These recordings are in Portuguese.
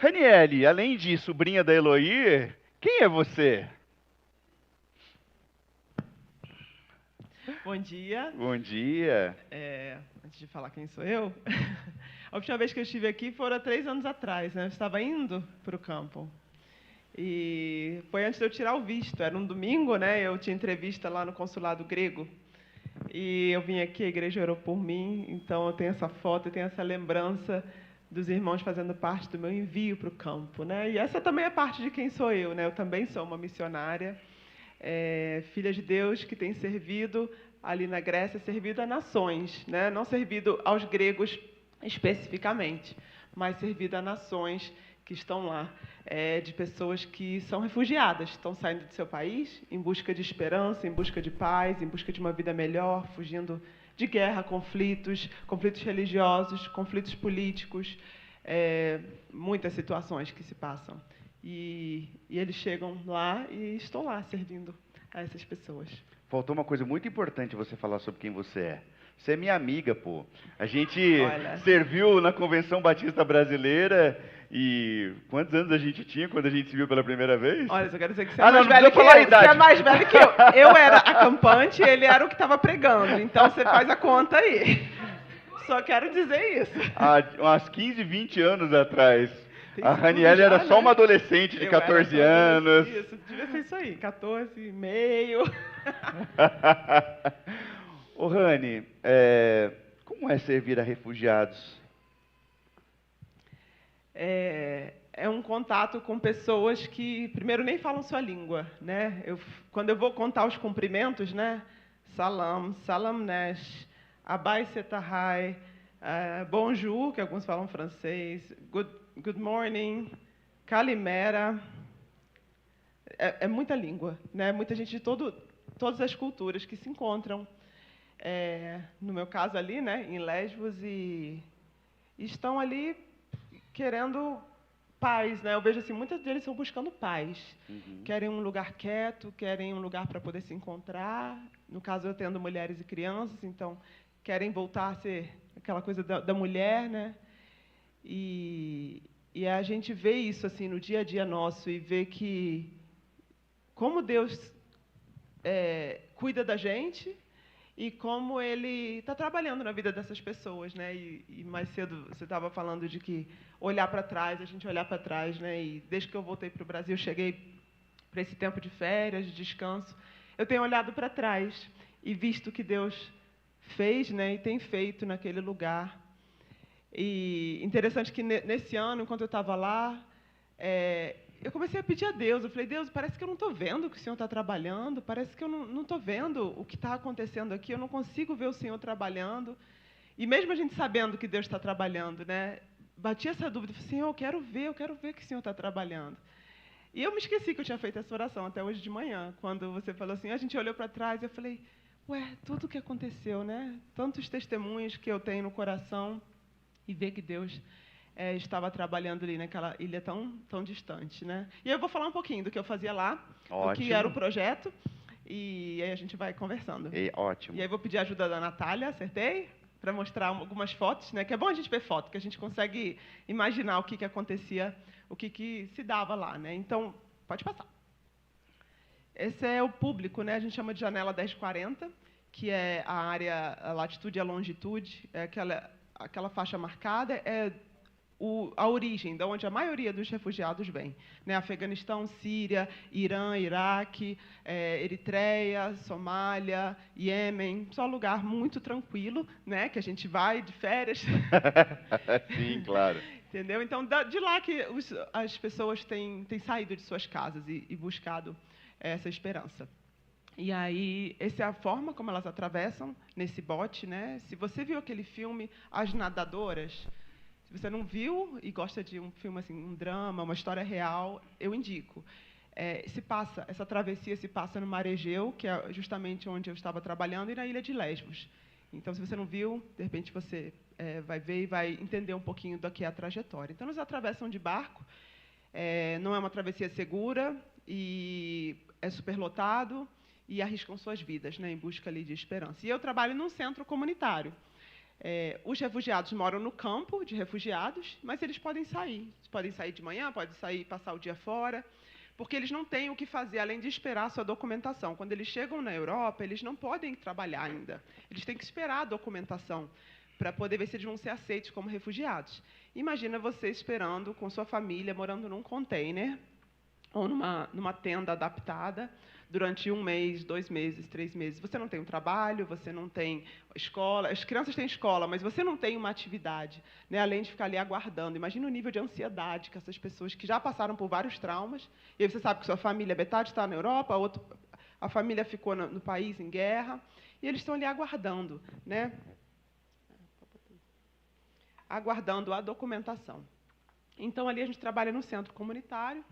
Raniele, além de sobrinha da Eloí, quem é você? Bom dia. Bom dia. Antes de falar quem sou eu, a última vez que eu estive aqui foram há 3 anos atrás, né? Eu estava indo para o campo. E foi antes de eu tirar o visto. Era um domingo, né? Eu tinha entrevista lá no consulado grego. E eu vim aqui, a igreja orou por mim. Então eu tenho essa foto, eu tenho essa lembrança dos irmãos fazendo parte do meu envio para o campo, né? E essa também é parte de quem sou eu, né? Eu também sou uma missionária. Filha de Deus que tem servido ali na Grécia, servido a nações, né? Não servido aos gregos especificamente, mas servido a nações que estão lá, de pessoas que são refugiadas, estão saindo do seu país em busca de esperança, em busca de paz, em busca de uma vida melhor, fugindo de guerra, conflitos religiosos, conflitos políticos, muitas situações que se passam. E eles chegam lá e estou lá servindo a essas pessoas. Faltou uma coisa muito importante você falar sobre quem você é. Você é minha amiga, pô. A gente serviu na Convenção Batista Brasileira e quantos anos a gente tinha quando a gente se viu pela primeira vez? Olha, só quero dizer que você é mais velho que eu. Você é mais velho que eu. Eu era acampante e ele era o que estava pregando. Então você faz a conta aí. Só quero dizer isso. Há umas 15, 20 anos atrás. A Raniele era só uma adolescente de 14 anos. Isso, devia ser isso aí, 14 e meio. Ô Rani, como é servir a refugiados? É um contato com pessoas que, primeiro, nem falam sua língua, né? Quando eu vou contar os cumprimentos, né? Salam, salam nesh, abai setahai, bonjour, que alguns falam francês, good morning, kalimera. É muita língua, né? Muita gente de todas as culturas que se encontram, no meu caso ali, né? Em Lesbos, e estão ali querendo paz, né? Eu vejo assim, muitos deles estão buscando paz. Querem um lugar quieto, querem um lugar para poder se encontrar. No caso, eu tendo mulheres e crianças, então querem voltar a ser aquela coisa da mulher, né? E a gente vê isso assim no dia a dia nosso e vê que como Deus cuida da gente e como Ele está trabalhando na vida dessas pessoas, né? E mais cedo você estava falando de que olhar para trás, a gente olhar para trás, né? E desde que eu voltei para o Brasil, cheguei para esse tempo de férias, de descanso, eu tenho olhado para trás e visto o que Deus fez, né? E tem feito naquele lugar. E interessante que nesse ano, enquanto eu estava lá, eu comecei a pedir a Deus. Eu falei, Deus, parece que eu não estou vendo que o Senhor está trabalhando, parece que eu não estou vendo o que está acontecendo aqui, eu não consigo ver o Senhor trabalhando. E mesmo a gente sabendo que Deus está trabalhando, né, bati essa dúvida, falei, Senhor, eu quero ver que o Senhor está trabalhando. E eu me esqueci que eu tinha feito essa oração até hoje de manhã, quando você falou assim, a gente olhou para trás e eu falei, tudo o que aconteceu, né? Tantos testemunhos que eu tenho no coração e ver que Deus estava trabalhando ali naquela ilha tão distante, né? E eu vou falar um pouquinho do que eu fazia lá, o que era o projeto, e aí a gente vai conversando. Ótimo. E aí vou pedir a ajuda da Natália, acertei? Para mostrar algumas fotos, né? Que é bom a gente ver foto, que a gente consegue imaginar o que acontecia, o que se dava lá, né? Então, pode passar. Esse é o público, né? A gente chama de janela 1040, que é a área, a latitude e a longitude, é aquela faixa marcada, a origem, de onde a maioria dos refugiados vem, né? Afeganistão, Síria, Irã, Iraque, Eritreia, Somália, Iêmen, só lugar muito tranquilo, né? Que a gente vai de férias. Sim, claro. Entendeu? Então, de lá que as pessoas têm saído de suas casas e buscado essa esperança. E aí, essa é a forma como elas atravessam nesse bote, né? Se você viu aquele filme As Nadadoras, se você não viu e gosta de um filme assim, um drama, uma história real, eu indico. Essa travessia se passa no Mar Egeu, que é justamente onde eu estava trabalhando, e na ilha de Lesbos. Então, se você não viu, de repente você vai ver e vai entender um pouquinho do que é a trajetória. Então, eles atravessam de barco, não é uma travessia segura e é superlotado e arriscam suas vidas, né, em busca ali de esperança. E eu trabalho num centro comunitário. Os refugiados moram no campo de refugiados, mas eles podem sair. Podem sair de manhã, podem sair, passar o dia fora, porque eles não têm o que fazer além de esperar a sua documentação. Quando eles chegam na Europa, eles não podem trabalhar ainda. Eles têm que esperar a documentação para poder ver se eles vão ser aceitos como refugiados. Imagina você esperando com sua família, morando num container ou numa tenda adaptada durante 1 mês, 2 meses, 3 meses. Você não tem um trabalho, você não tem escola. As crianças têm escola, mas você não tem uma atividade, né? Além de ficar ali aguardando. Imagina o nível de ansiedade que essas pessoas que já passaram por vários traumas, e aí você sabe que sua família, metade está na Europa, a família ficou no país em guerra, e eles estão ali aguardando, né? Aguardando a documentação. Então, ali a gente trabalha no centro comunitário,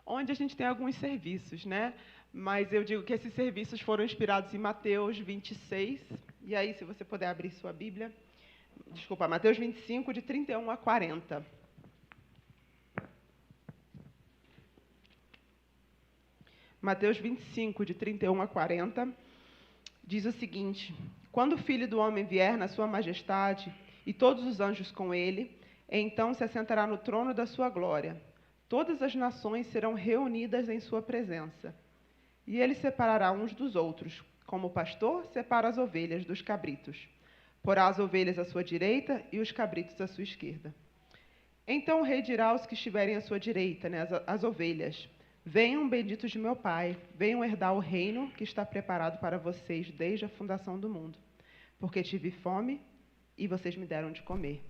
onde a gente tem alguns serviços, né? Mas eu digo que esses serviços foram inspirados em Mateus 26, e aí, se você puder abrir sua Bíblia, desculpa, Mateus 25, de 31 a 40. Mateus 25, de 31 a 40, diz o seguinte: quando o Filho do Homem vier na sua majestade, e todos os anjos com ele, então se assentará no trono da sua glória. Todas as nações serão reunidas em sua presença. E ele separará uns dos outros, como o pastor separa as ovelhas dos cabritos. Porá as ovelhas à sua direita e os cabritos à sua esquerda. Então o rei dirá aos que estiverem à sua direita, né, as ovelhas: venham, benditos de meu Pai, venham herdar o reino que está preparado para vocês desde a fundação do mundo. Porque tive fome e vocês me deram de comer.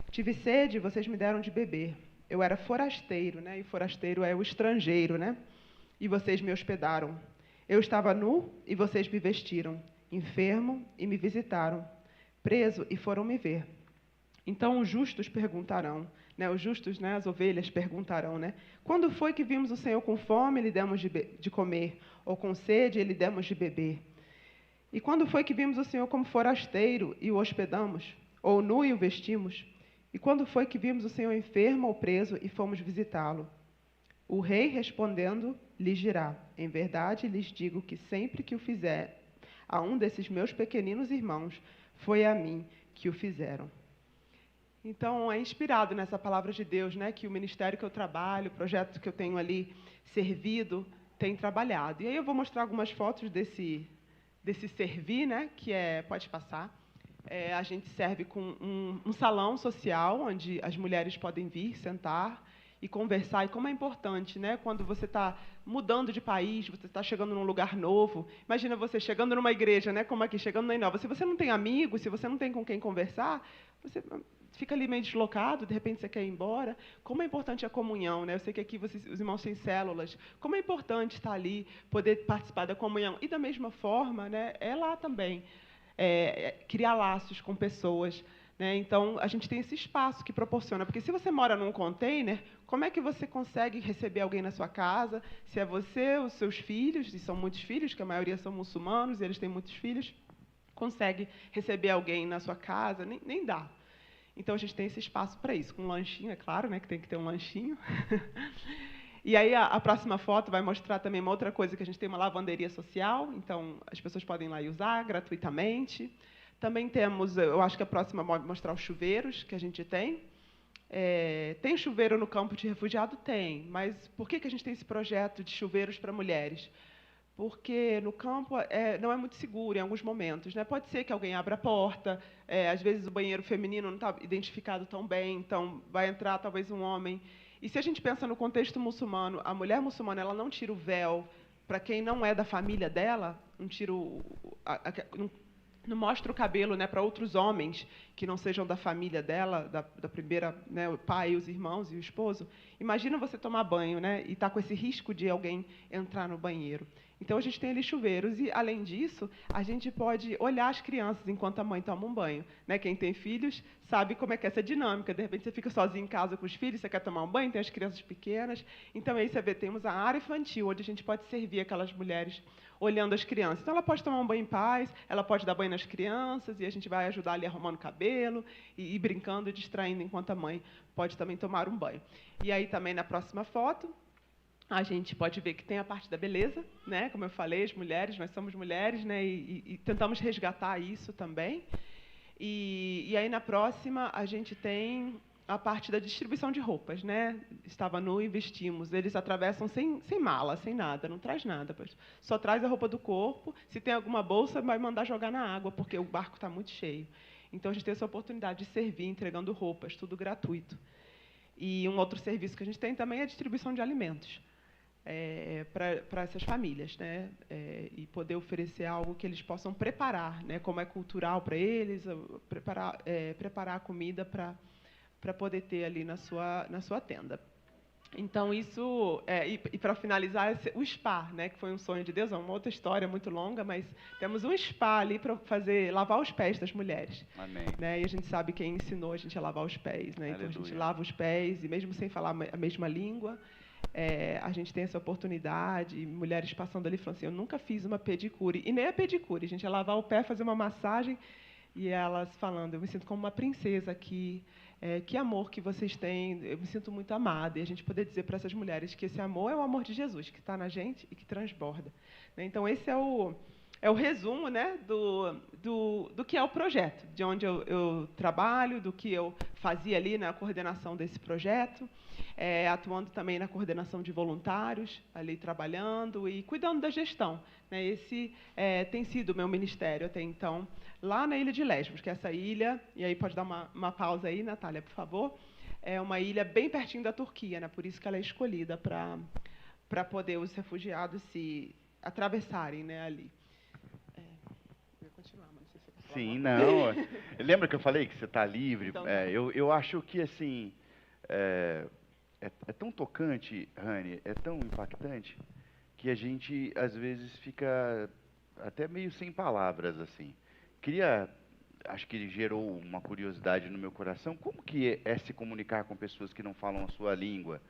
Tive sede e vocês me deram de beber. Eu era forasteiro, né? E forasteiro é o estrangeiro, né? E vocês me hospedaram. Eu estava nu e vocês me vestiram. Enfermo e me visitaram. Preso e foram me ver. Então os justos perguntarão, né? Os justos, né? As ovelhas perguntarão, né? Quando foi que vimos o Senhor com fome e lhe demos de comer? Ou com sede e lhe demos de beber? E quando foi que vimos o Senhor como forasteiro e o hospedamos? Ou nu e o vestimos? E quando foi que vimos o Senhor enfermo ou preso e fomos visitá-lo? O rei, respondendo, lhes dirá: em verdade lhes digo que sempre que o fizer a um desses meus pequeninos irmãos, foi a mim que o fizeram. Então, é inspirado nessa palavra de Deus, né, que o ministério que eu trabalho, o projeto que eu tenho ali servido, tem trabalhado. E aí eu vou mostrar algumas fotos desse servir, né, que pode passar. A gente serve com um salão social, onde as mulheres podem vir, sentar e conversar. E como é importante, né, quando você está mudando de país, você está chegando num lugar novo. Imagina você chegando numa igreja, né, como aqui, chegando na Inova. Se você não tem amigos, se você não tem com quem conversar, você fica ali meio deslocado, de repente você quer ir embora. Como é importante a comunhão, né? Eu sei que aqui os irmãos têm células. Como é importante estar ali, poder participar da comunhão. E, da mesma forma, né, lá também, criar laços com pessoas. Né? Então, a gente tem esse espaço que proporciona. Porque se você mora num container, como é que você consegue receber alguém na sua casa? Se é você, os seus filhos, e são muitos filhos, que a maioria são muçulmanos, e eles têm muitos filhos, consegue receber alguém na sua casa? Nem dá. Então, a gente tem esse espaço para isso, com um lanchinho, é claro, né, que tem que ter um lanchinho. E aí, a próxima foto vai mostrar também uma outra coisa, que a gente tem uma lavanderia social, então as pessoas podem ir lá e usar gratuitamente. Também temos, eu acho que a próxima vai mostrar os chuveiros que a gente tem. Tem chuveiro no campo de refugiado? Tem, mas por que a gente tem esse projeto de chuveiros para mulheres? Porque no campo não é muito seguro em alguns momentos, né? Pode ser que alguém abra a porta, às vezes o banheiro feminino não está identificado tão bem, então vai entrar talvez um homem. E se a gente pensa no contexto muçulmano, a mulher muçulmana ela não tira o véu para quem não é da família dela, não mostra o cabelo, né, para outros homens que não sejam da família dela, da primeira, né, o pai, os irmãos e o esposo. Imagina você tomar banho, né, e estar com esse risco de alguém entrar no banheiro. Então, a gente tem ali chuveiros e, além disso, a gente pode olhar as crianças enquanto a mãe toma um banho. Né? Quem tem filhos sabe como é que é essa dinâmica. De repente, você fica sozinho em casa com os filhos, você quer tomar um banho, tem as crianças pequenas. Então, aí você vê, temos a área infantil, onde a gente pode servir aquelas mulheres olhando as crianças. Então, ela pode tomar um banho em paz, ela pode dar banho nas crianças, e a gente vai ajudar ali arrumando o cabelo, e brincando e distraindo enquanto a mãe pode também tomar um banho. E aí, também, na próxima foto, a gente pode ver que tem a parte da beleza, né? Como eu falei, as mulheres, nós somos mulheres, né? E tentamos resgatar isso também. E aí, na próxima, a gente tem a parte da distribuição de roupas, né? Estava nu, investimos. Eles atravessam sem mala, sem nada, não traz nada. Só traz a roupa do corpo. Se tem alguma bolsa, vai mandar jogar na água, porque o barco está muito cheio. Então, a gente tem essa oportunidade de servir, entregando roupas, tudo gratuito. E um outro serviço que a gente tem também é a distribuição de alimentos para essas famílias, né? E poder oferecer algo que eles possam preparar, né? Como é cultural para eles, preparar a comida para poder ter ali na sua tenda. Então, isso... e para finalizar, o spa, né, que foi um sonho de Deus, é uma outra história muito longa, mas temos um spa ali para lavar os pés das mulheres. Amém. Né, e a gente sabe quem ensinou a gente a lavar os pés. Né? Então, a gente lava os pés, e mesmo sem falar a mesma língua, a gente tem essa oportunidade, mulheres passando ali falando assim, eu nunca fiz uma pedicure, e nem a pedicure, a gente ia lavar o pé, fazer uma massagem, e elas falando, eu me sinto como uma princesa aqui, que amor que vocês têm, eu me sinto muito amada. E a gente poder dizer para essas mulheres que esse amor é o amor de Jesus, que está na gente e que transborda. Né? Então, esse é o resumo, né, do que é o projeto, de onde eu trabalho, do que eu fazia ali na coordenação desse projeto, atuando também na coordenação de voluntários, ali trabalhando e cuidando da gestão. Né? Esse tem sido o meu ministério até então, lá na ilha de Lesbos, que é essa ilha, e aí pode dar uma pausa aí, Natália, por favor, é uma ilha bem pertinho da Turquia, né? Por isso que ela é escolhida para poder os refugiados se atravessarem, né, ali. Eu vou continuar, mas não sei se você quer falar. Sim, não. Lembra que eu falei que você está livre? Então, eu acho que, assim, é tão tocante, Rani, é tão impactante, que a gente, às vezes, fica até meio sem palavras, assim. Acho que ele gerou uma curiosidade no meu coração. Como que é se comunicar com pessoas que não falam a sua língua?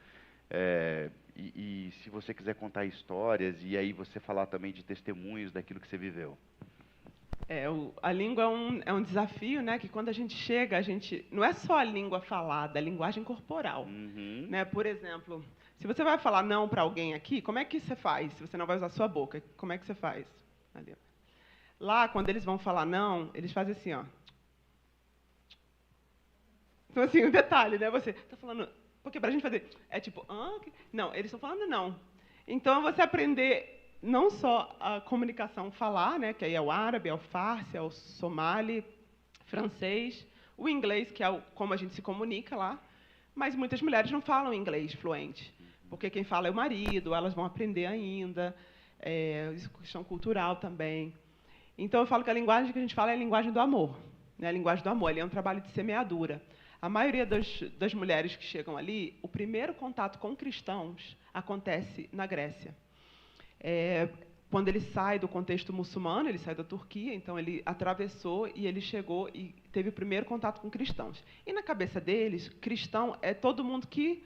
E se você quiser contar histórias, e aí você falar também de testemunhos daquilo que você viveu. A língua é um desafio, né? Que quando a gente chega, não é só a língua falada, é a linguagem corporal. Uhum. Né? Por exemplo, se você vai falar não para alguém aqui, como é que você faz? Se você não vai usar a sua boca, como é que você faz? Ali, ó. Lá, quando eles vão falar não, eles fazem assim, ó. Então, assim, um detalhe, né? Você está falando... Porque para a gente fazer... É tipo... Não, eles estão falando não. Então, você aprender não só a comunicação falar, né? Que aí é o árabe, é o farsi, é o somali, francês, o inglês, que é como a gente se comunica lá. Mas muitas mulheres não falam inglês fluente. Porque quem fala é o marido, elas vão aprender ainda. Isso é questão cultural também. Então, eu falo que a linguagem que a gente fala é a linguagem do amor. Né? A linguagem do amor. Ali é um trabalho de semeadura. A maioria das mulheres que chegam ali, o primeiro contato com cristãos acontece na Grécia. Quando ele sai do contexto muçulmano, ele sai da Turquia, então ele atravessou e ele chegou e teve o primeiro contato com cristãos. E na cabeça deles, cristão é todo mundo que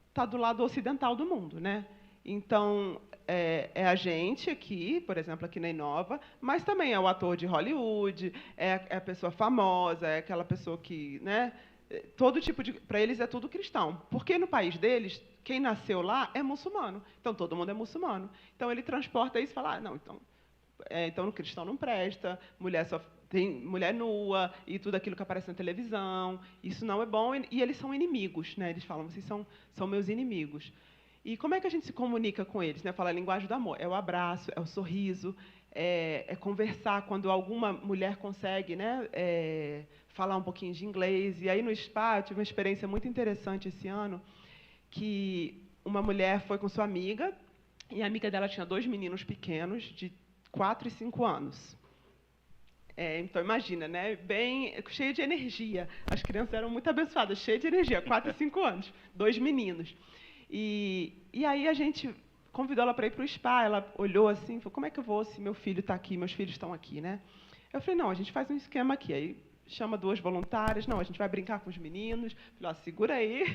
está do lado ocidental do mundo, né? Então, é a gente aqui, por exemplo, aqui na Inova, mas também é o ator de Hollywood, é a pessoa famosa, é aquela pessoa que... Né, todo tipo de... Para eles é tudo cristão. Porque no país deles, quem nasceu lá é muçulmano. Então, todo mundo é muçulmano. Então, ele transporta isso e fala, não, então o cristão não presta, mulher só tem mulher nua e tudo aquilo que aparece na televisão. Isso não é bom. E eles são inimigos, né? Eles falam, vocês são meus inimigos. E como é que a gente se comunica com eles? Né? Fala a linguagem do amor. É o abraço, é o sorriso, é conversar quando alguma mulher consegue, né, falar um pouquinho de inglês. E aí, no spa, eu tive uma experiência muito interessante esse ano, que uma mulher foi com sua amiga, e a amiga dela tinha 2 meninos pequenos, de 4 e 5 anos. Então, imagina, né? Bem cheia de energia. As crianças eram muito abençoadas, cheias de energia, 4 e 5 anos, 2 meninos. E aí a gente convidou ela para ir para o spa. Ela olhou assim e falou, como é que eu vou se meu filho está aqui, meus filhos estão aqui, né? Eu falei, não, a gente faz um esquema aqui. Aí chama 2 voluntárias, não, a gente vai brincar com os meninos. Falei, segura aí,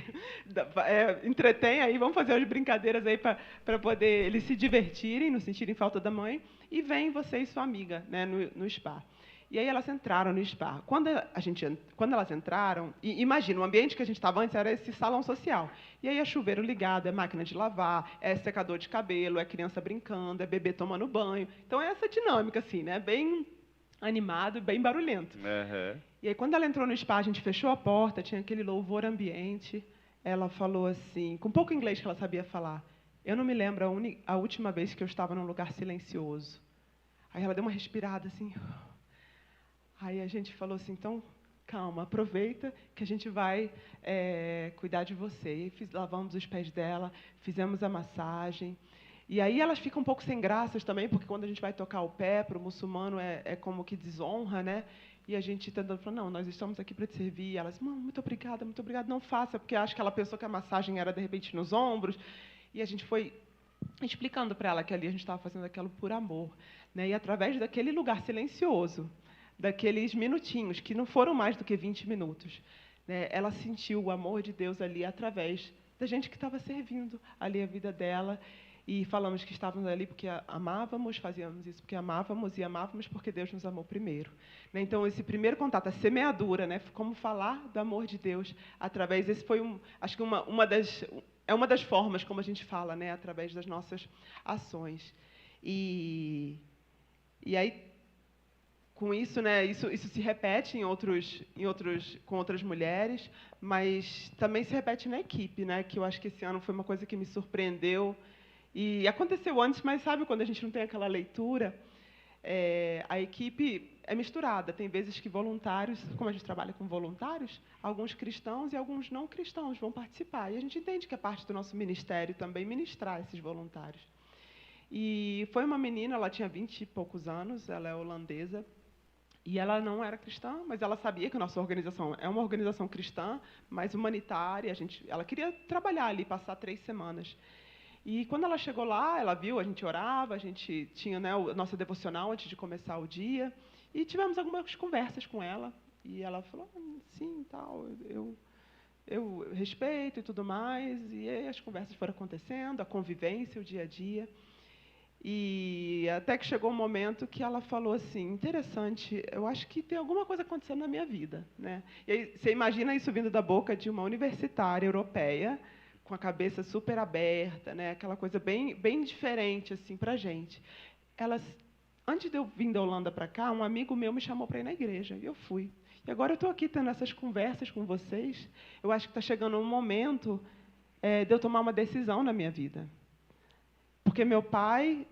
entretém aí, vamos fazer as brincadeiras aí para poder eles se divertirem, não sentirem falta da mãe. E vem você e sua amiga, né, no spa. E aí elas entraram no spa. Quando elas entraram, imagina, o ambiente que a gente estava antes era esse salão social. E aí é chuveiro ligado, é máquina de lavar, é secador de cabelo, é criança brincando, é bebê tomando banho. Então é essa dinâmica, assim, né? Bem animado e bem barulhento. Uhum. E aí, quando ela entrou no spa, a gente fechou a porta, tinha aquele louvor ambiente. Ela falou assim, com pouco inglês que ela sabia falar, eu não me lembro a última vez que eu estava num lugar silencioso. Aí ela deu uma respirada assim. Aí a gente falou assim, então, calma, aproveita que a gente vai cuidar de você. E lavamos os pés dela, fizemos a massagem. E aí elas ficam um pouco sem graças também, porque quando a gente vai tocar o pé para o muçulmano é como que desonra, né? E a gente tentando falar, não, nós estamos aqui para te servir. E elas, muito obrigada, não faça, porque acho que ela pensou que a massagem era, de repente, nos ombros. E a gente foi explicando para ela que ali a gente estava fazendo aquilo por amor, né? E através daquele lugar silencioso, daqueles minutinhos, que não foram mais do que 20 minutos, né? Ela sentiu o amor de Deus ali através da gente que estava servindo ali a vida dela. E falamos que estávamos ali porque amávamos, fazíamos isso porque amávamos, e amávamos porque Deus nos amou primeiro. Né? Então, esse primeiro contato, a semeadura, né? Como falar do amor de Deus através... Esse foi, acho que uma das formas como a gente fala, né? Através das nossas ações. E aí, com isso, né? Isso se repete com outras mulheres, mas também se repete na equipe, né? Que eu acho que esse ano foi uma coisa que me surpreendeu. E aconteceu antes, mas sabe quando a gente não tem aquela leitura? A equipe é misturada. Tem vezes que voluntários, como a gente trabalha com voluntários, alguns cristãos e alguns não cristãos vão participar. E a gente entende que é parte do nosso ministério também ministrar esses voluntários. E foi uma menina, ela tinha 20 e poucos anos, ela é holandesa, e ela não era cristã, mas ela sabia que a nossa organização é uma organização cristã, mas humanitária. Ela queria trabalhar ali, passar 3 semanas. E quando ela chegou lá, ela viu, a gente orava, a gente tinha, né, a nossa devocional antes de começar o dia, e tivemos algumas conversas com ela. E ela falou, sim, tal, eu respeito e tudo mais. E aí as conversas foram acontecendo, a convivência, o dia a dia. E até que chegou um momento que ela falou assim, interessante, eu acho que tem alguma coisa acontecendo na minha vida, né? E aí, você imagina isso vindo da boca de uma universitária europeia, com a cabeça super aberta, né? Aquela coisa bem diferente assim para a gente. Antes de eu vir da Holanda para cá, um amigo meu me chamou para ir na igreja, e eu fui. E agora eu estou aqui tendo essas conversas com vocês. Eu acho que está chegando um momento de eu tomar uma decisão na minha vida. Porque meu pai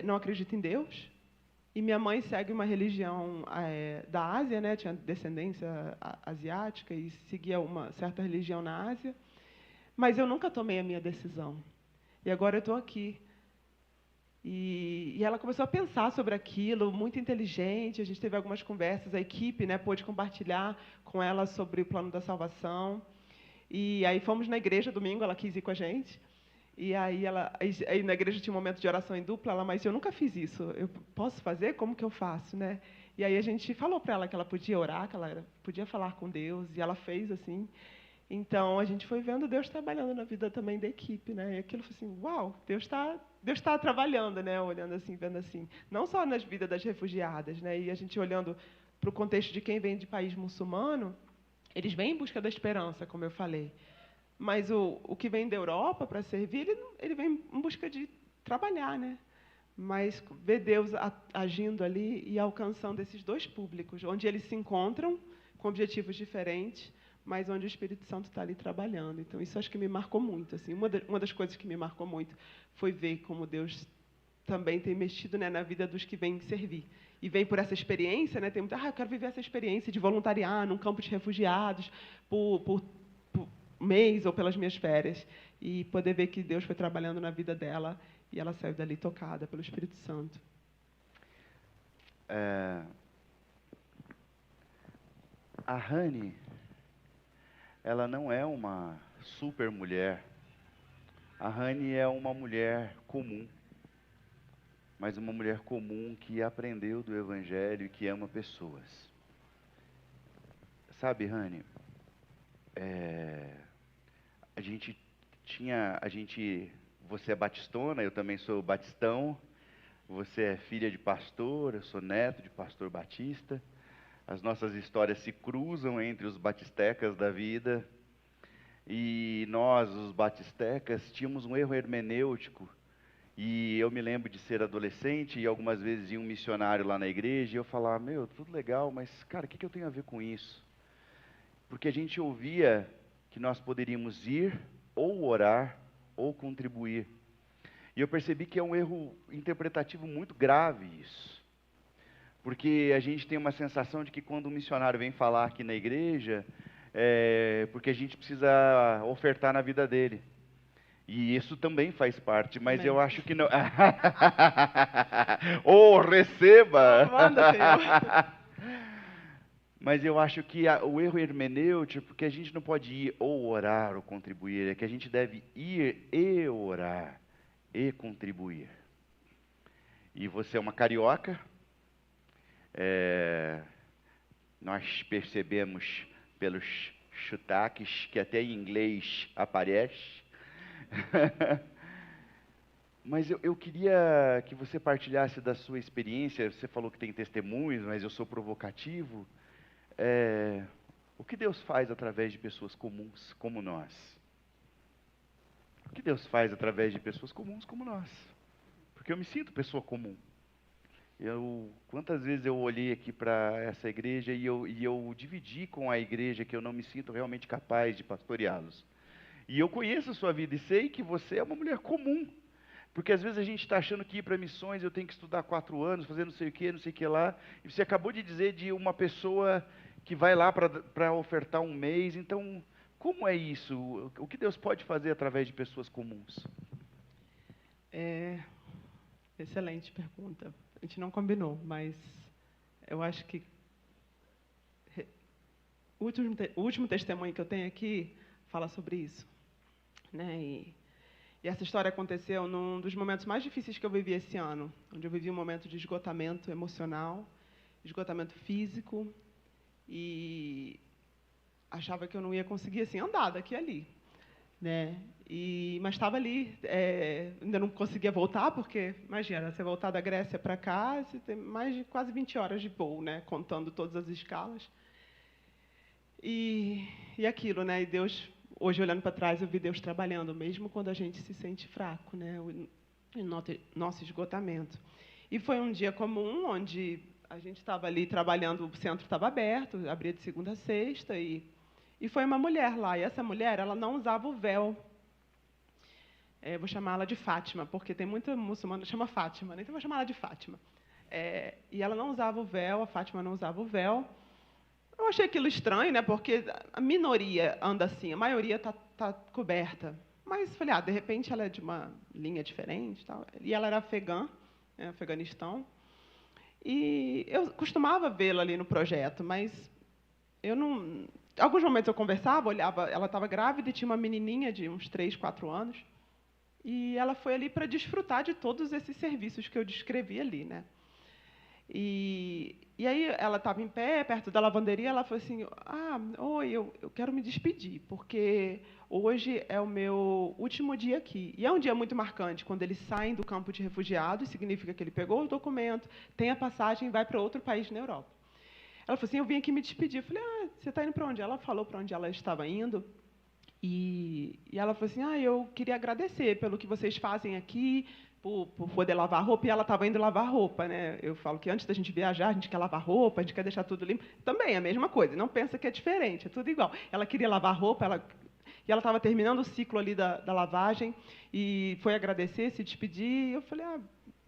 não acredita em Deus, e minha mãe segue uma religião da Ásia, né? Tinha descendência asiática e seguia uma certa religião na Ásia. Mas eu nunca tomei a minha decisão. E agora eu estou aqui. E ela começou a pensar sobre aquilo, muito inteligente. A gente teve algumas conversas, a equipe, né, pôde compartilhar com ela sobre o plano da salvação. E aí fomos na igreja domingo, ela quis ir com a gente. E aí na igreja tinha um momento de oração em dupla, mas eu nunca fiz isso. Eu posso fazer? Como que eu faço, né? E aí a gente falou para ela que ela podia orar, que ela podia falar com Deus, e ela fez assim. Então, a gente foi vendo Deus trabalhando na vida também da equipe, né? E aquilo foi assim, uau, Deus está trabalhando, né? Olhando assim, vendo assim, não só nas vidas das refugiadas, né? E a gente olhando para o contexto de quem vem de país muçulmano, eles vêm em busca da esperança, como eu falei. Mas o que vem da Europa para servir, ele vem em busca de trabalhar, né? Mas ver Deus agindo ali e alcançando esses dois públicos, onde eles se encontram com objetivos diferentes, mas onde o Espírito Santo está ali trabalhando. Então, isso acho que me marcou muito. Assim, uma das coisas que me marcou muito foi ver como Deus também tem mexido, né, na vida dos que vêm servir. E vem por essa experiência, né, tem muito, eu quero viver essa experiência de voluntariar num campo de refugiados por mês ou pelas minhas férias. E poder ver que Deus foi trabalhando na vida dela e ela saiu dali tocada pelo Espírito Santo. A Rani, ela não é uma super mulher. A Rani é uma mulher comum, mas uma mulher comum que aprendeu do Evangelho e que ama pessoas. Sabe, Rani, você é batistona, eu também sou batistão. Você é filha de pastor, eu sou neto de pastor batista. As nossas histórias se cruzam entre os batistecas da vida. E nós, os batistecas, tínhamos um erro hermenêutico E eu me lembro de ser adolescente e algumas vezes ir um missionário lá na igreja e eu falar, meu, tudo legal, mas, cara, o que eu tenho a ver com isso? Porque a gente ouvia que nós poderíamos ir, ou orar, ou contribuir. E eu percebi que é um erro interpretativo muito grave isso. Porque a gente tem uma sensação de que quando um missionário vem falar aqui na igreja, é porque a gente precisa ofertar na vida dele. E isso também faz parte, mas Amém. eu acho que não. Ou receba! Manda, Senhor. Mas eu acho que o erro hermenêutico, porque a gente não pode ir ou orar ou contribuir, é que a gente deve ir e orar e contribuir. E você é uma carioca, nós percebemos pelos sotaques que até em inglês aparece. Mas eu queria que você partilhasse da sua experiência. Você falou que tem testemunhos, mas eu sou provocativo. O que Deus faz através de pessoas comuns como nós? O que Deus faz através de pessoas comuns como nós? Porque eu me sinto pessoa comum. Quantas vezes eu olhei aqui para essa igreja e eu dividi com a igreja que eu não me sinto realmente capaz de pastoreá-los. E eu conheço a sua vida e sei que você é uma mulher comum. Porque às vezes a gente está achando que ir para missões eu tenho que estudar 4 anos, fazer não sei o que lá. E você acabou de dizer de uma pessoa que vai lá para ofertar um mês. Então, como é isso? O que Deus pode fazer através de pessoas comuns? Excelente pergunta. A gente não combinou, mas eu acho que o último testemunho que eu tenho aqui fala sobre isso, né? E essa história aconteceu num dos momentos mais difíceis que eu vivi esse ano, onde eu vivi um momento de esgotamento emocional, esgotamento físico, e achava que eu não ia conseguir assim andar daqui e ali, né? Mas estava ali, ainda não conseguia voltar, porque, imagina, você voltar da Grécia para cá, você tem mais de quase 20 horas de voo, né? Contando todas as escalas. E aquilo, né? E Deus, hoje olhando para trás, eu vi Deus trabalhando, mesmo quando a gente se sente fraco, né? O nosso esgotamento. E foi um dia comum, onde a gente estava ali trabalhando, o centro estava aberto, abria de segunda a sexta, e foi uma mulher lá. E essa mulher, ela não usava o véu. Vou chamá-la de Fátima, porque tem muita muçulmana que chama Fátima, né? Então vou chamá-la de Fátima. E ela não usava o véu, a Fátima não usava o véu. Eu achei aquilo estranho, né? Porque a minoria anda assim, a maioria tá coberta. Mas falei, de repente ela é de uma linha diferente, tal. E ela era afegã, né, Afeganistão. E eu costumava vê-la ali no projeto, mas eu não. Alguns momentos eu conversava, olhava, ela estava grávida e tinha uma menininha de uns 3, 4 anos. E ela foi ali para desfrutar de todos esses serviços que eu descrevi ali, né? E aí ela estava em pé, perto da lavanderia, ela falou assim, oi, eu quero me despedir, porque hoje é o meu último dia aqui. E é um dia muito marcante, quando eles saem do campo de refugiados, significa que ele pegou o documento, tem a passagem e vai para outro país na Europa. Ela falou assim, eu vim aqui me despedir. Eu falei, você está indo para onde? Ela falou para onde ela estava indo. E ela falou assim, eu queria agradecer pelo que vocês fazem aqui, por poder lavar roupa, e ela estava indo lavar roupa, né? Eu falo que antes da gente viajar, a gente quer lavar roupa, a gente quer deixar tudo limpo. Também é a mesma coisa, não pensa que é diferente, é tudo igual. Ela queria lavar roupa, e ela estava terminando o ciclo ali da lavagem, e foi agradecer, se despedir, e eu falei,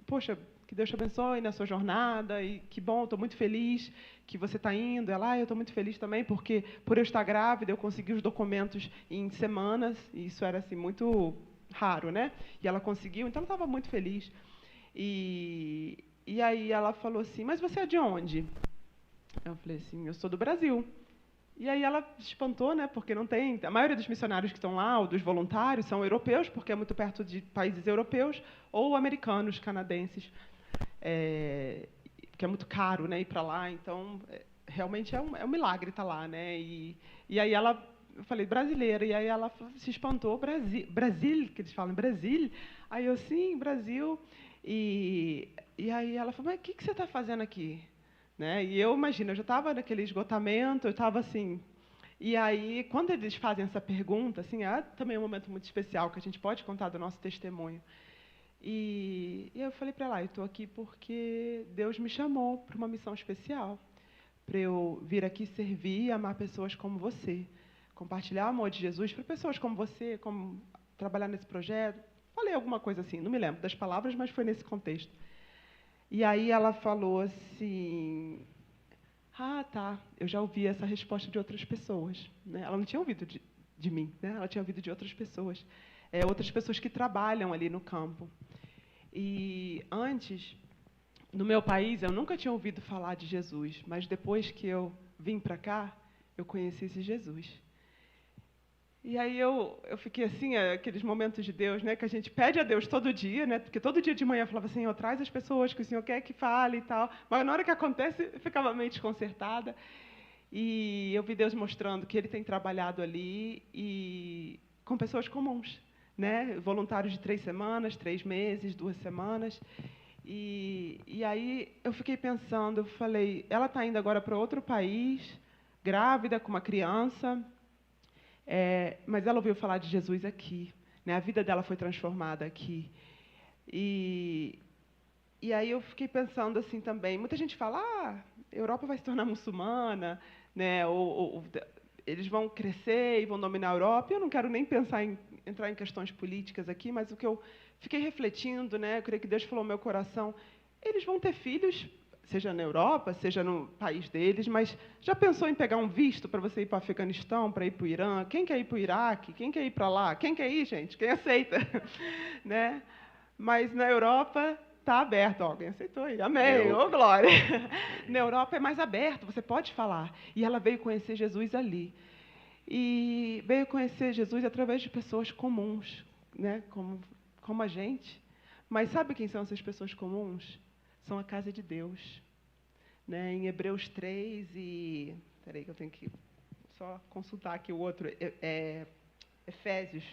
poxa, que Deus te abençoe na sua jornada, e que bom, estou muito feliz que você está indo. Ela, eu estou muito feliz também, porque por eu estar grávida, eu consegui os documentos em semanas, e isso era assim, muito raro, né? E ela conseguiu, então ela estava muito feliz. E aí ela falou assim, mas você é de onde? Eu falei assim, eu sou do Brasil. E aí ela se espantou, né? Porque não tem... A maioria dos missionários que estão lá, ou dos voluntários, são europeus, porque é muito perto de países europeus, ou americanos, canadenses, que é muito caro, né, ir para lá. Então, realmente é um milagre estar lá, né? E aí eu falei, brasileira, e aí ela se espantou, Brasil, que eles falam, Brasil. Aí eu, sim, Brasil. E aí ela falou, mas o que você está fazendo aqui? Né? E eu, imagino, eu já estava naquele esgotamento, eu estava assim... E aí, quando eles fazem essa pergunta, assim, também um momento muito especial, que a gente pode contar do nosso testemunho. E eu falei para ela, eu estou aqui porque Deus me chamou para uma missão especial, para eu vir aqui servir e amar pessoas como você, compartilhar o amor de Jesus para pessoas como você, como trabalhar nesse projeto. Falei alguma coisa assim, não me lembro das palavras, mas foi nesse contexto. E aí ela falou assim, ah, tá, eu já ouvi essa resposta de outras pessoas. Né? Ela não tinha ouvido de mim, né? Ela tinha ouvido de outras pessoas. Outras pessoas que trabalham ali no campo. E antes, no meu país, eu nunca tinha ouvido falar de Jesus, mas depois que eu vim para cá, eu conheci esse Jesus. E aí eu fiquei assim, aqueles momentos de Deus, né, que a gente pede a Deus todo dia, né, porque todo dia de manhã eu falava, Senhor, traz as pessoas que o Senhor quer que fale e tal, mas na hora que acontece, eu ficava meio desconcertada. E eu vi Deus mostrando que Ele tem trabalhado ali e com pessoas comuns, né, voluntários de 3 semanas, 3 meses, 2 semanas. E aí eu fiquei pensando, eu falei, ela está indo agora para outro país, grávida, com uma criança, mas ela ouviu falar de Jesus aqui, né? A vida dela foi transformada aqui. E aí eu fiquei pensando assim também, muita gente fala, a Europa vai se tornar muçulmana, né? Ou eles vão crescer e vão dominar a Europa. Eu não quero nem pensar em entrar em questões políticas aqui, mas o que eu fiquei refletindo, né? Eu creio que Deus falou no meu coração, eles vão ter filhos, seja na Europa, seja no país deles, mas já pensou em pegar um visto para você ir para o Afeganistão, para ir para o Irã? Quem quer ir para o Iraque? Quem quer ir para lá? Quem quer ir, gente? Quem aceita? Né? Mas na Europa está aberto. Alguém aceitou aí. Amém. Ô, glória. Na Europa é mais aberto, você pode falar. E ela veio conhecer Jesus ali. E veio conhecer Jesus através de pessoas comuns, né? Como a gente. Mas sabe quem são essas pessoas comuns? São a casa de Deus. Né? Em Hebreus 3 e... Espera aí que eu tenho que só consultar aqui o outro. Efésios.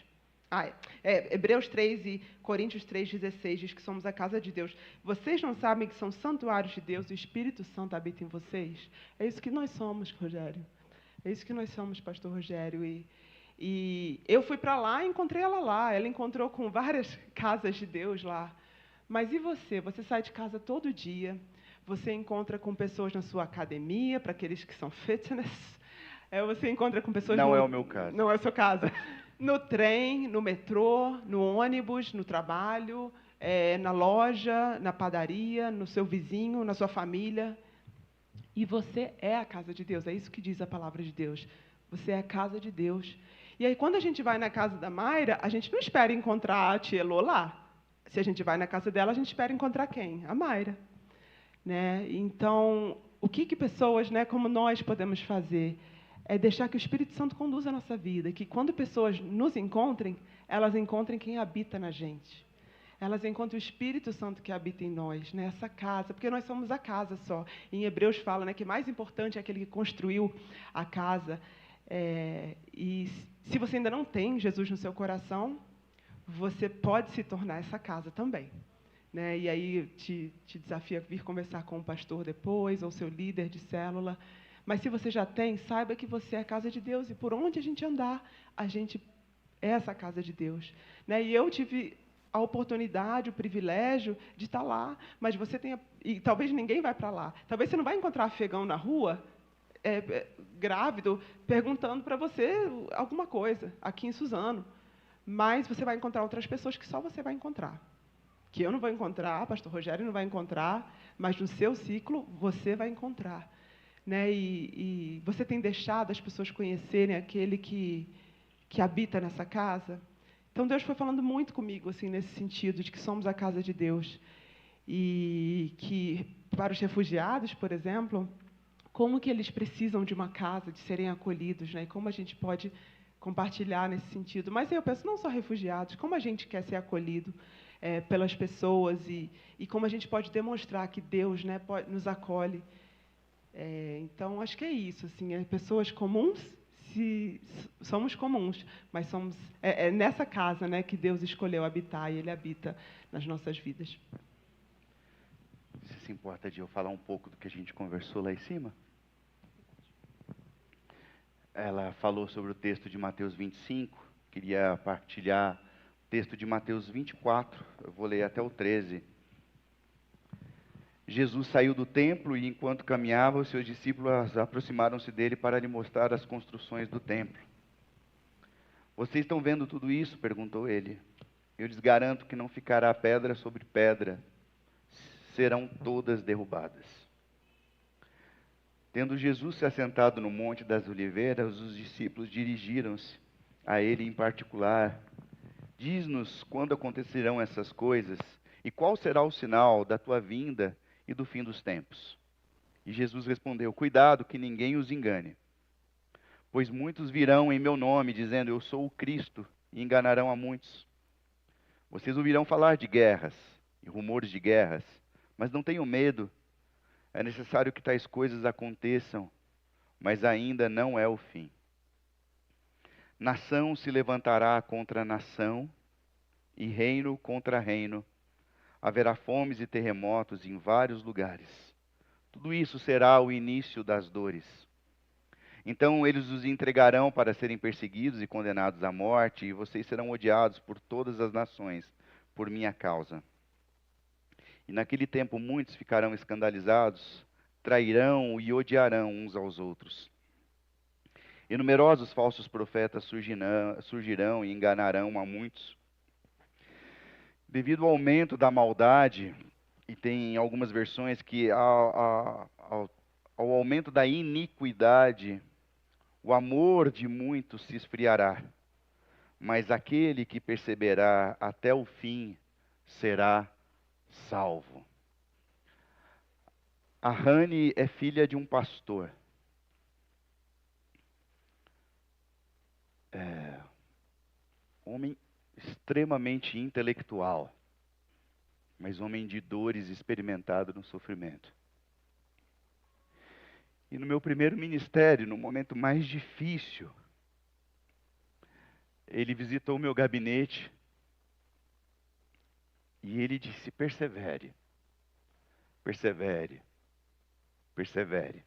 Hebreus 3 e Coríntios 3,16 diz que somos a casa de Deus. Vocês não sabem que são santuários de Deus e o Espírito Santo habita em vocês? É isso que nós somos, Rogério. É isso que nós somos, pastor Rogério. E eu fui para lá e encontrei ela lá. Ela encontrou com várias casas de Deus lá. Mas e você? Você sai de casa todo dia. Você encontra com pessoas na sua academia, para aqueles que são fitness. Você encontra com pessoas... Não é o meu caso. Não é o seu caso. No trem, no metrô, no ônibus, no trabalho, na loja, na padaria, no seu vizinho, na sua família. E você é a casa de Deus. É isso que diz a palavra de Deus. Você é a casa de Deus. E aí, quando a gente vai na casa da Mayra, a gente não espera encontrar a tia Elô lá. Se a gente vai na casa dela, a gente espera encontrar quem? A Mayra. Né? Então, o que pessoas, né, como nós podemos fazer? É deixar que o Espírito Santo conduza a nossa vida, que quando pessoas nos encontrem, elas encontrem quem habita na gente. Elas encontram o Espírito Santo que habita em nós, nessa casa, porque nós somos a casa só. Em Hebreus fala, né, que mais importante é aquele que construiu a casa. E se você ainda não tem Jesus no seu coração, você pode se tornar essa casa também. Né? E aí te desafio a vir conversar com o pastor depois, ou seu líder de célula. Mas se você já tem, saiba que você é a casa de Deus. E por onde a gente andar, a gente é essa casa de Deus. Né? E eu tive a oportunidade, o privilégio de estar lá. Mas você tem... E talvez ninguém vai para lá. Talvez você não vai encontrar afegão na rua, grávido, perguntando para você alguma coisa, aqui em Suzano. Mas você vai encontrar outras pessoas que só você vai encontrar. Que eu não vou encontrar, pastor Rogério não vai encontrar, mas no seu ciclo você vai encontrar. Né? E você tem deixado as pessoas conhecerem aquele que habita nessa casa? Então, Deus foi falando muito comigo assim, nesse sentido, de que somos a casa de Deus. E que, para os refugiados, por exemplo, como que eles precisam de uma casa, de serem acolhidos, né? E como a gente pode compartilhar nesse sentido. Mas eu penso, não só refugiados, como a gente quer ser acolhido pelas pessoas e como a gente pode demonstrar que Deus, né, nos acolhe. Então, acho que é isso. Assim, pessoas comuns, somos comuns, mas somos nessa casa, né, que Deus escolheu habitar e Ele habita nas nossas vidas. Você se importa de eu falar um pouco do que a gente conversou lá em cima? Ela falou sobre o texto de Mateus 25, queria partilhar o texto de Mateus 24, eu vou ler até o 13. Jesus saiu do templo e, enquanto caminhava, os seus discípulos aproximaram-se dele para lhe mostrar as construções do templo. Vocês estão vendo tudo isso? Perguntou ele. Eu lhes garanto que não ficará pedra sobre pedra, serão todas derrubadas. Tendo Jesus se assentado no Monte das Oliveiras, os discípulos dirigiram-se a ele em particular. Diz-nos quando acontecerão essas coisas e qual será o sinal da tua vinda e do fim dos tempos. E Jesus respondeu: cuidado que ninguém os engane, pois muitos virão em meu nome dizendo eu sou o Cristo e enganarão a muitos. Vocês ouvirão falar de guerras e rumores de guerras, mas não tenham medo. É necessário que tais coisas aconteçam, mas ainda não é o fim. Nação se levantará contra nação e reino contra reino. Haverá fomes e terremotos em vários lugares. Tudo isso será o início das dores. Então eles os entregarão para serem perseguidos e condenados à morte, e vocês serão odiados por todas as nações, por minha causa. E naquele tempo muitos ficarão escandalizados, trairão e odiarão uns aos outros. E numerosos falsos profetas surgirão e enganarão a muitos. Devido ao aumento da maldade, e tem algumas versões que ao aumento da iniquidade, o amor de muitos se esfriará, mas aquele que perseverar até o fim será salvo. A Rani é filha de um pastor. Homem extremamente intelectual, mas homem de dores, experimentado no sofrimento. E no meu primeiro ministério, no momento mais difícil, ele visitou o meu gabinete e ele disse: persevere, persevere, persevere.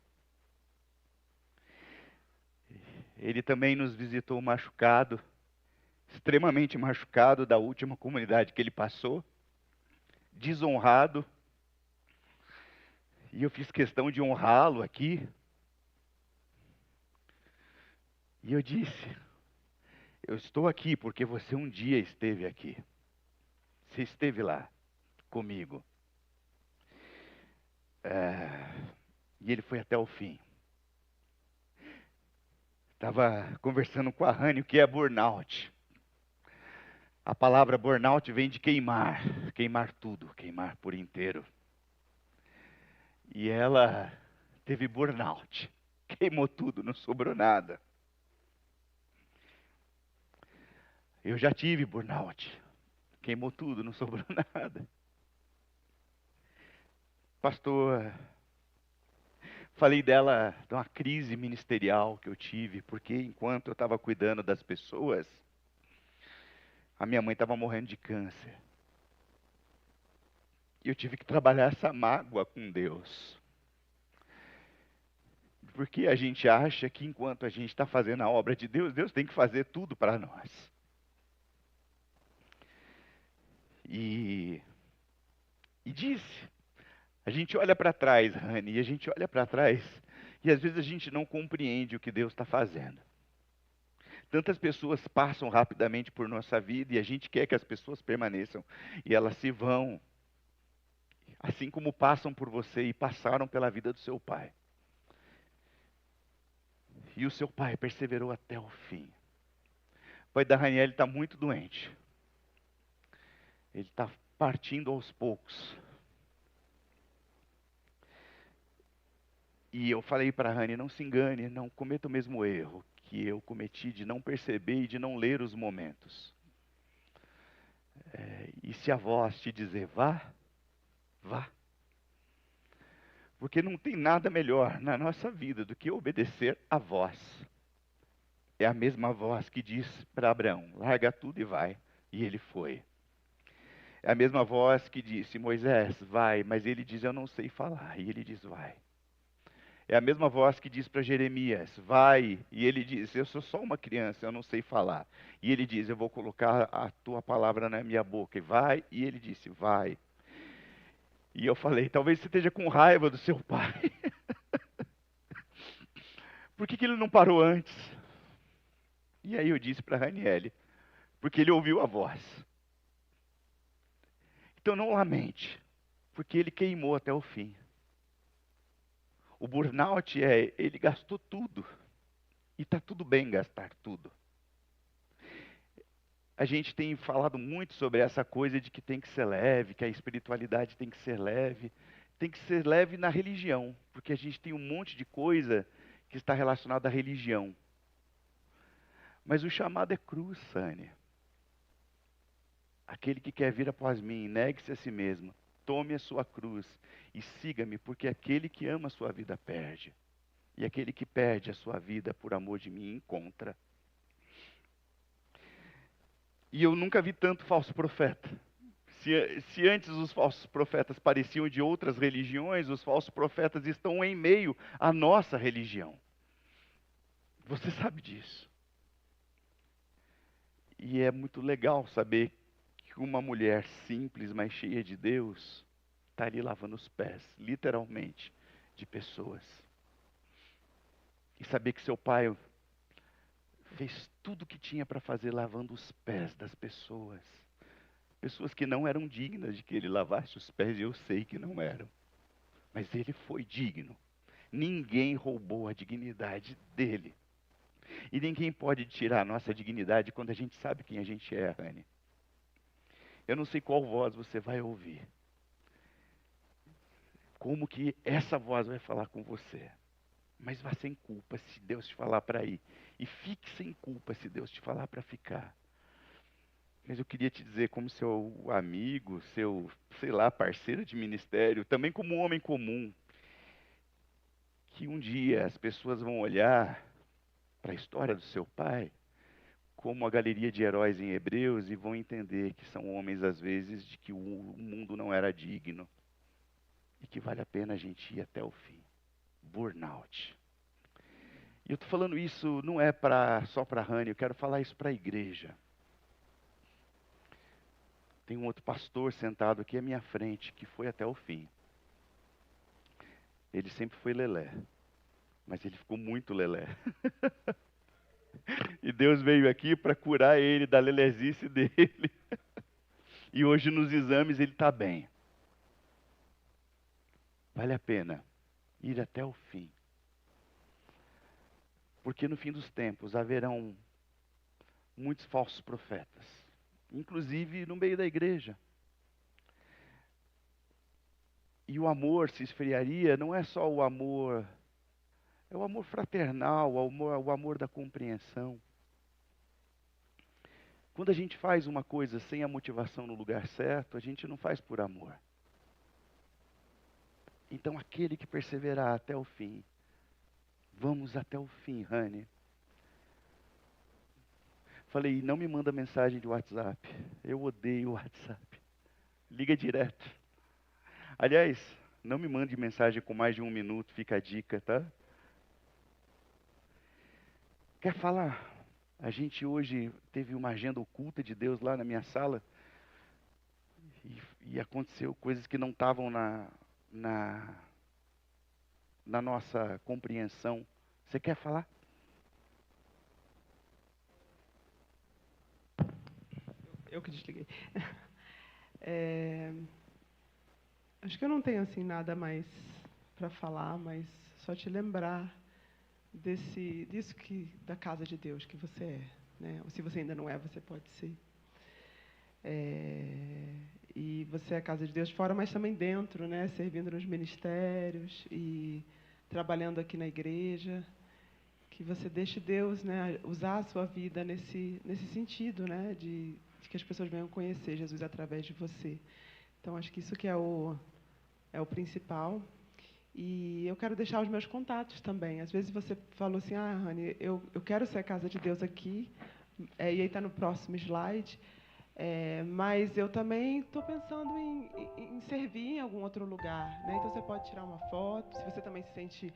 Ele também nos visitou machucado, extremamente machucado da última comunidade que ele passou, desonrado. E eu fiz questão de honrá-lo aqui. E eu disse: eu estou aqui porque você um dia esteve aqui. Você esteve lá comigo. E ele foi até o fim. Estava conversando com a Rani o que é burnout. A palavra burnout vem de queimar. Queimar tudo, queimar por inteiro. E ela teve burnout. Queimou tudo, não sobrou nada. Eu já tive burnout. Queimou tudo, não sobrou nada. Pastor, falei dela, de uma crise ministerial que eu tive, porque enquanto eu estava cuidando das pessoas, a minha mãe estava morrendo de câncer. E eu tive que trabalhar essa mágoa com Deus. Porque a gente acha que enquanto a gente está fazendo a obra de Deus, Deus tem que fazer tudo para nós. E disse, a gente olha para trás, Rani, e a gente olha para trás, e às vezes a gente não compreende o que Deus está fazendo. Tantas pessoas passam rapidamente por nossa vida, e a gente quer que as pessoas permaneçam, e elas se vão. Assim como passam por você e passaram pela vida do seu pai. E o seu pai perseverou até o fim. O pai da Raniel está muito doente. Ele está partindo aos poucos. E eu falei para a Rani: não se engane, não cometa o mesmo erro que eu cometi de não perceber e de não ler os momentos. E se a voz te dizer vá, vá. Porque não tem nada melhor na nossa vida do que obedecer a voz. É a mesma voz que diz para Abraão: larga tudo e vai. E ele foi. É a mesma voz que disse: Moisés, vai. Mas ele diz: eu não sei falar. E ele diz: vai. É a mesma voz que diz para Jeremias, vai, e ele diz, eu sou só uma criança, eu não sei falar. E ele diz, eu vou colocar a tua palavra na minha boca, e vai, e ele disse, vai. E eu falei, talvez você esteja com raiva do seu pai. Por que ele não parou antes? E aí eu disse para Raniele, porque ele ouviu a voz. Então não lamente, porque ele queimou até o fim. O burnout ele gastou tudo. E está tudo bem gastar tudo. A gente tem falado muito sobre essa coisa de que tem que ser leve, que a espiritualidade tem que ser leve. Tem que ser leve na religião, porque a gente tem um monte de coisa que está relacionada à religião. Mas o chamado é cruz, Sânia. Aquele que quer vir após mim, negue-se a si mesmo, tome a sua cruz e siga-me, porque aquele que ama a sua vida perde. E aquele que perde a sua vida por amor de mim encontra. E eu nunca vi tanto falso profeta. Se antes os falsos profetas pareciam de outras religiões, os falsos profetas estão em meio à nossa religião. Você sabe disso. E é muito legal saber que uma mulher simples, mas cheia de Deus, está ali lavando os pés, literalmente, de pessoas. E saber que seu pai fez tudo o que tinha para fazer lavando os pés das pessoas. Pessoas que não eram dignas de que ele lavasse os pés, e eu sei que não eram. Mas ele foi digno. Ninguém roubou a dignidade dele. E ninguém pode tirar a nossa dignidade quando a gente sabe quem a gente é, Rani. Eu não sei qual voz você vai ouvir. Como que essa voz vai falar com você. Mas vá sem culpa se Deus te falar para ir. E fique sem culpa se Deus te falar para ficar. Mas eu queria te dizer, como seu amigo, seu, sei lá, parceiro de ministério, também como um homem comum, que um dia as pessoas vão olhar para a história do seu pai como a galeria de heróis em Hebreus e vão entender que são homens, às vezes, de que o mundo não era digno e que vale a pena a gente ir até o fim. Burnout. E eu estou falando isso não é só para a Rani, eu quero falar isso para a igreja. Tem um outro pastor sentado aqui à minha frente, que foi até o fim. Ele sempre foi lelé, mas ele ficou muito lelé. E Deus veio aqui para curar ele da lelezice dele. E hoje nos exames ele está bem. Vale a pena ir até o fim. Porque no fim dos tempos haverão muitos falsos profetas, inclusive no meio da igreja. E o amor se esfriaria, não é só o amor, é o amor fraternal, o amor da compreensão. Quando a gente faz uma coisa sem a motivação no lugar certo, a gente não faz por amor. Então aquele que perseverar até o fim, vamos até o fim, Rani. Falei, não me manda mensagem de WhatsApp. Eu odeio o WhatsApp. Liga direto. Aliás, não me mande mensagem com mais de 1 minuto, fica a dica, tá? Quer falar? A gente hoje teve uma agenda oculta de Deus lá na minha sala. E aconteceu coisas que não estavam na nossa compreensão. Você quer falar? Eu que desliguei. Acho que eu não tenho assim nada mais para falar, mas só te lembrar disso que da casa de Deus que você é, né? Ou se você ainda não é, você pode ser. E você é a casa de Deus fora, mas também dentro, né? Servindo nos ministérios e trabalhando aqui na igreja. Que você deixe Deus, né, usar a sua vida nesse sentido, né, de que as pessoas venham conhecer Jesus através de você. Então, acho que isso que é o principal. E eu quero deixar os meus contatos também. Às vezes você falou assim, Rani, eu quero ser a casa de Deus aqui, e aí está no próximo slide. Mas eu também estou pensando em servir em algum outro lugar, né? Então você pode tirar uma foto, se você também se sente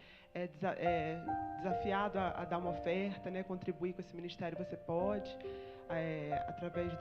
desafiado a dar uma oferta, né? Contribuir com esse ministério, você pode, através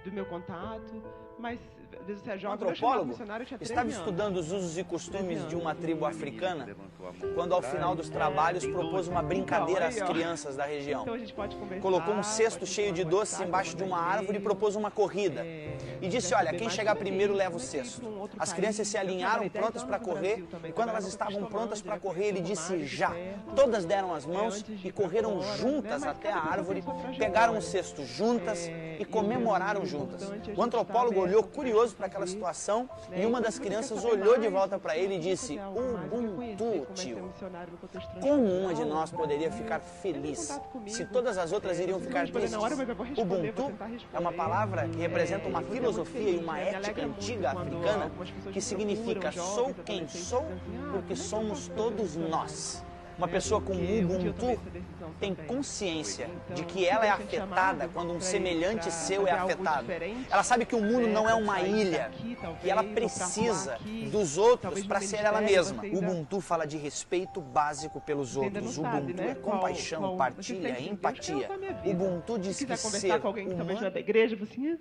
do meu contato. Mas às vezes você é Um jovem, eu chamava antropólogo missionário, eu tinha 13 estava anos. estudando os usos e costumes de uma tribo africana, Levantou a mão quando ao atrás. final dos trabalhos propôs uma brincadeira às crianças da região. Então a gente pode conversar, Colocou um cesto pode cheio de mandar doces WhatsApp, embaixo de uma mandar árvore e e-mail. propôs uma corrida. E disse, olha, quem chegar primeiro leva o Como é que ir cesto. pra um outro As país? crianças se Eu alinharam, trabalhei 10 prontas para anos no correr, Brasil também, e quando elas trabalhava estavam com prontas para Cristolândia, correr, ele com disse Mário de já. perto. Todas deram as mãos Antes de e ir pra correram fora, juntas né? Mas até a cada pessoa árvore, tem sua trajetória. pegaram o cesto juntas E e o comemoraram importante juntas. é a gente O antropólogo estar olhou aberto ao que curioso Deus para aquela fazer, situação né? e uma Então, das se você quer crianças saber olhou de mais, volta para ele e quer disse, fazer algo mais, quer conhecer Ubuntu, como é ser tio. missionário no contexto Como uma de transcultural, nós poderia né? ficar Entre em feliz contato comigo. se todas as outras iriam Não vou ficar responder tristes? na hora, mas eu vou responder, vou Ubuntu tentar responder. é uma palavra que representa uma Vou ser filosofia muito e uma feliz, né? Me ética alegra muito antiga quando africana algumas pessoas que me significa procuram, sou jovens, quem adolescentes, sou dizem assim, porque como é que eu somos posso fazer todos missionário? nós. Uma Né? pessoa com Porque um dia eu tomei Ubuntu essa decisão tem também. consciência Então, de que se ela é Deus tem afetada chamado quando um pra ir semelhante pra seu é fazer algo afetado. diferente, Ela sabe que o mundo não é pra uma sair ilha daqui, talvez, e ela ou pra atuar precisa aqui, dos outros talvez no para ser ela ministério, mesma. você ainda- Ubuntu fala de respeito básico pelos Você ainda outros. não sabe, Ubuntu né? é compaixão, Você partilha, sente que Deus quer empatia. usar a minha vida. Ubuntu diz Se que quiser conversar ser com alguém que talvez não é humano... da igreja, eu vou assim,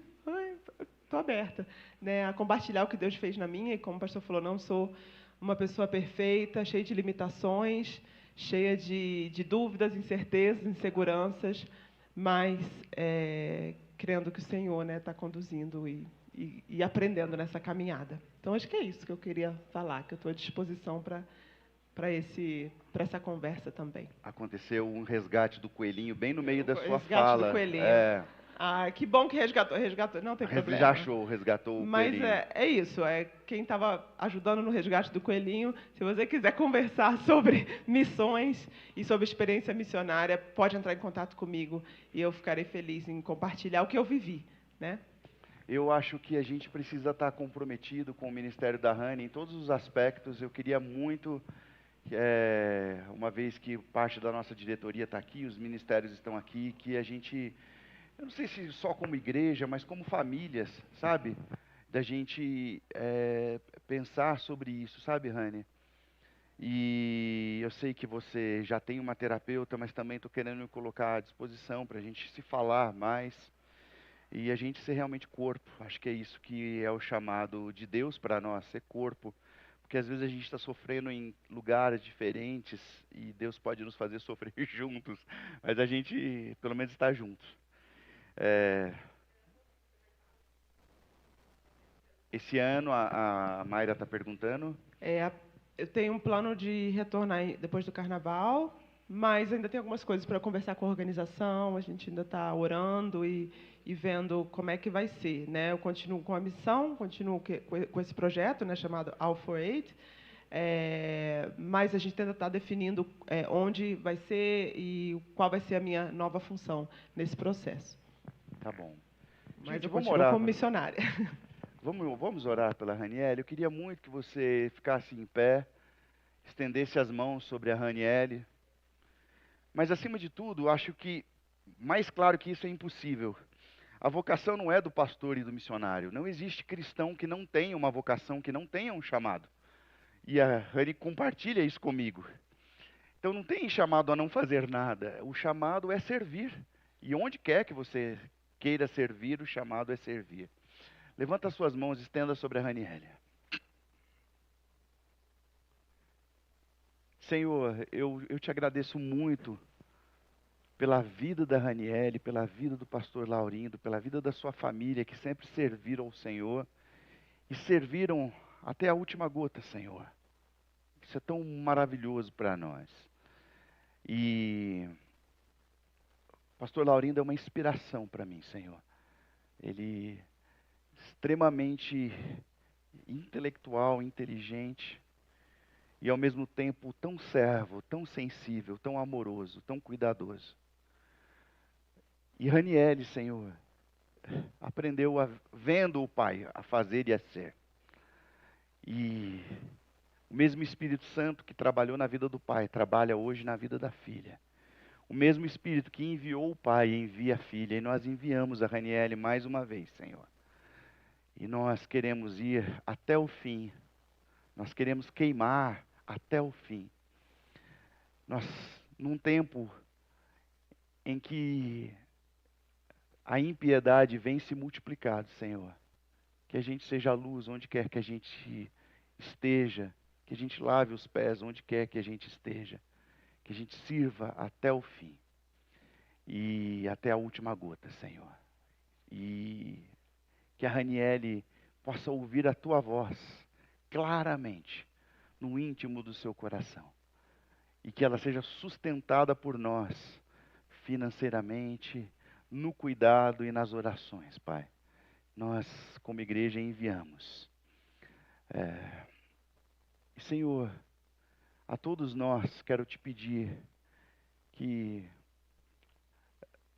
estou aberta, né, a compartilhar o que Deus fez na minha, e como o pastor falou, não sou uma pessoa perfeita, cheia de limitações, cheia de dúvidas, incertezas, inseguranças, mas crendo que o Senhor está conduzindo e aprendendo nessa caminhada. Então, acho que é isso que eu queria falar, que eu estou à disposição para essa conversa também. Aconteceu um resgate do coelhinho bem no meio da sua Resgate fala. do coelhinho. É, Que bom que resgatou, não tem problema. já achou, resgatou o Mas coelhinho. é isso, quem estava ajudando no resgate do coelhinho, se você quiser conversar sobre missões e sobre experiência missionária, pode entrar em contato comigo e eu ficarei feliz em compartilhar o que eu vivi, né? Eu acho que a gente precisa estar comprometido com o Ministério da Rani em todos os aspectos. Eu queria muito, uma vez que parte da nossa diretoria está aqui, os ministérios estão aqui, que a gente, eu não sei se só como igreja, mas como famílias, sabe? Da gente pensar sobre isso, sabe, Rani? E eu sei que você já tem uma terapeuta, mas também estou querendo me colocar à disposição para a gente se falar mais e a gente ser realmente corpo. Acho que é isso que é o chamado de Deus para nós, ser corpo. Porque às vezes a gente está sofrendo em lugares diferentes e Deus pode nos fazer sofrer juntos, mas a gente pelo menos está junto. Esse ano, a Mayra está perguntando. Eu tenho um plano de retornar depois do Carnaval, mas ainda tem algumas coisas para conversar com a organização, a gente ainda está orando e vendo como é que vai ser, né? Eu continuo com a missão, continuo com esse projeto, né, chamado All for Eight, mas a gente ainda está definindo onde vai ser e qual vai ser a minha nova função nesse processo. Tá bom. Mas Gente, eu vamos continuo orar. como missionária. Vamos orar pela Raniele. Eu queria muito que você ficasse em pé, estendesse as mãos sobre a Raniele. Mas, acima de tudo, acho que, mais claro que isso é impossível. A vocação não é do pastor e do missionário. Não existe cristão que não tenha uma vocação, que não tenha um chamado. E a Rani compartilha isso comigo. Então, não tem chamado a não fazer nada. O chamado é servir. E onde quer que você queira servir, o chamado é servir. Levanta as suas mãos e estenda sobre a Raniele. Senhor, eu te agradeço muito pela vida da Raniele, pela vida do pastor Laurindo, pela vida da sua família, que sempre serviram ao Senhor e serviram até a última gota, Senhor. Isso é tão maravilhoso para nós. E o pastor Laurindo é uma inspiração para mim, Senhor. Ele extremamente intelectual, inteligente e ao mesmo tempo tão servo, tão sensível, tão amoroso, tão cuidadoso. E Raniele, Senhor, aprendeu vendo o Pai a fazer e a ser. E o mesmo Espírito Santo que trabalhou na vida do Pai, trabalha hoje na vida da filha. O mesmo Espírito que enviou o Pai envia a Filha, e nós enviamos a Raniele mais uma vez, Senhor. E nós queremos ir até o fim, nós queremos queimar até o fim. Nós, num tempo em que a impiedade vem se multiplicando, Senhor, que a gente seja luz onde quer que a gente esteja, que a gente lave os pés onde quer que a gente esteja, que a gente sirva até o fim e até a última gota, Senhor. E que a Raniele possa ouvir a tua voz claramente no íntimo do seu coração e que ela seja sustentada por nós financeiramente, no cuidado e nas orações, Pai. Nós, como igreja, enviamos. Senhor, a todos nós quero te pedir que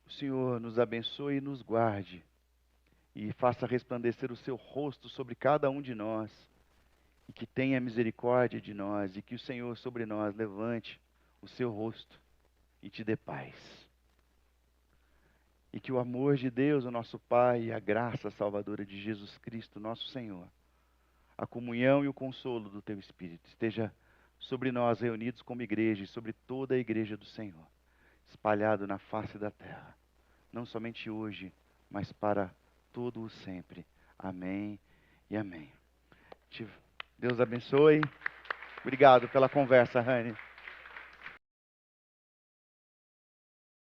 o Senhor nos abençoe e nos guarde e faça resplandecer o seu rosto sobre cada um de nós e que tenha misericórdia de nós e que o Senhor sobre nós levante o seu rosto e te dê paz. E que o amor de Deus, o nosso Pai, e a graça salvadora de Jesus Cristo, nosso Senhor, a comunhão e o consolo do teu Espírito esteja sobre nós reunidos como igreja e sobre toda a igreja do Senhor, espalhado na face da terra, não somente hoje, mas para todo o sempre. Amém e amém. Deus abençoe. Obrigado pela conversa, Rani.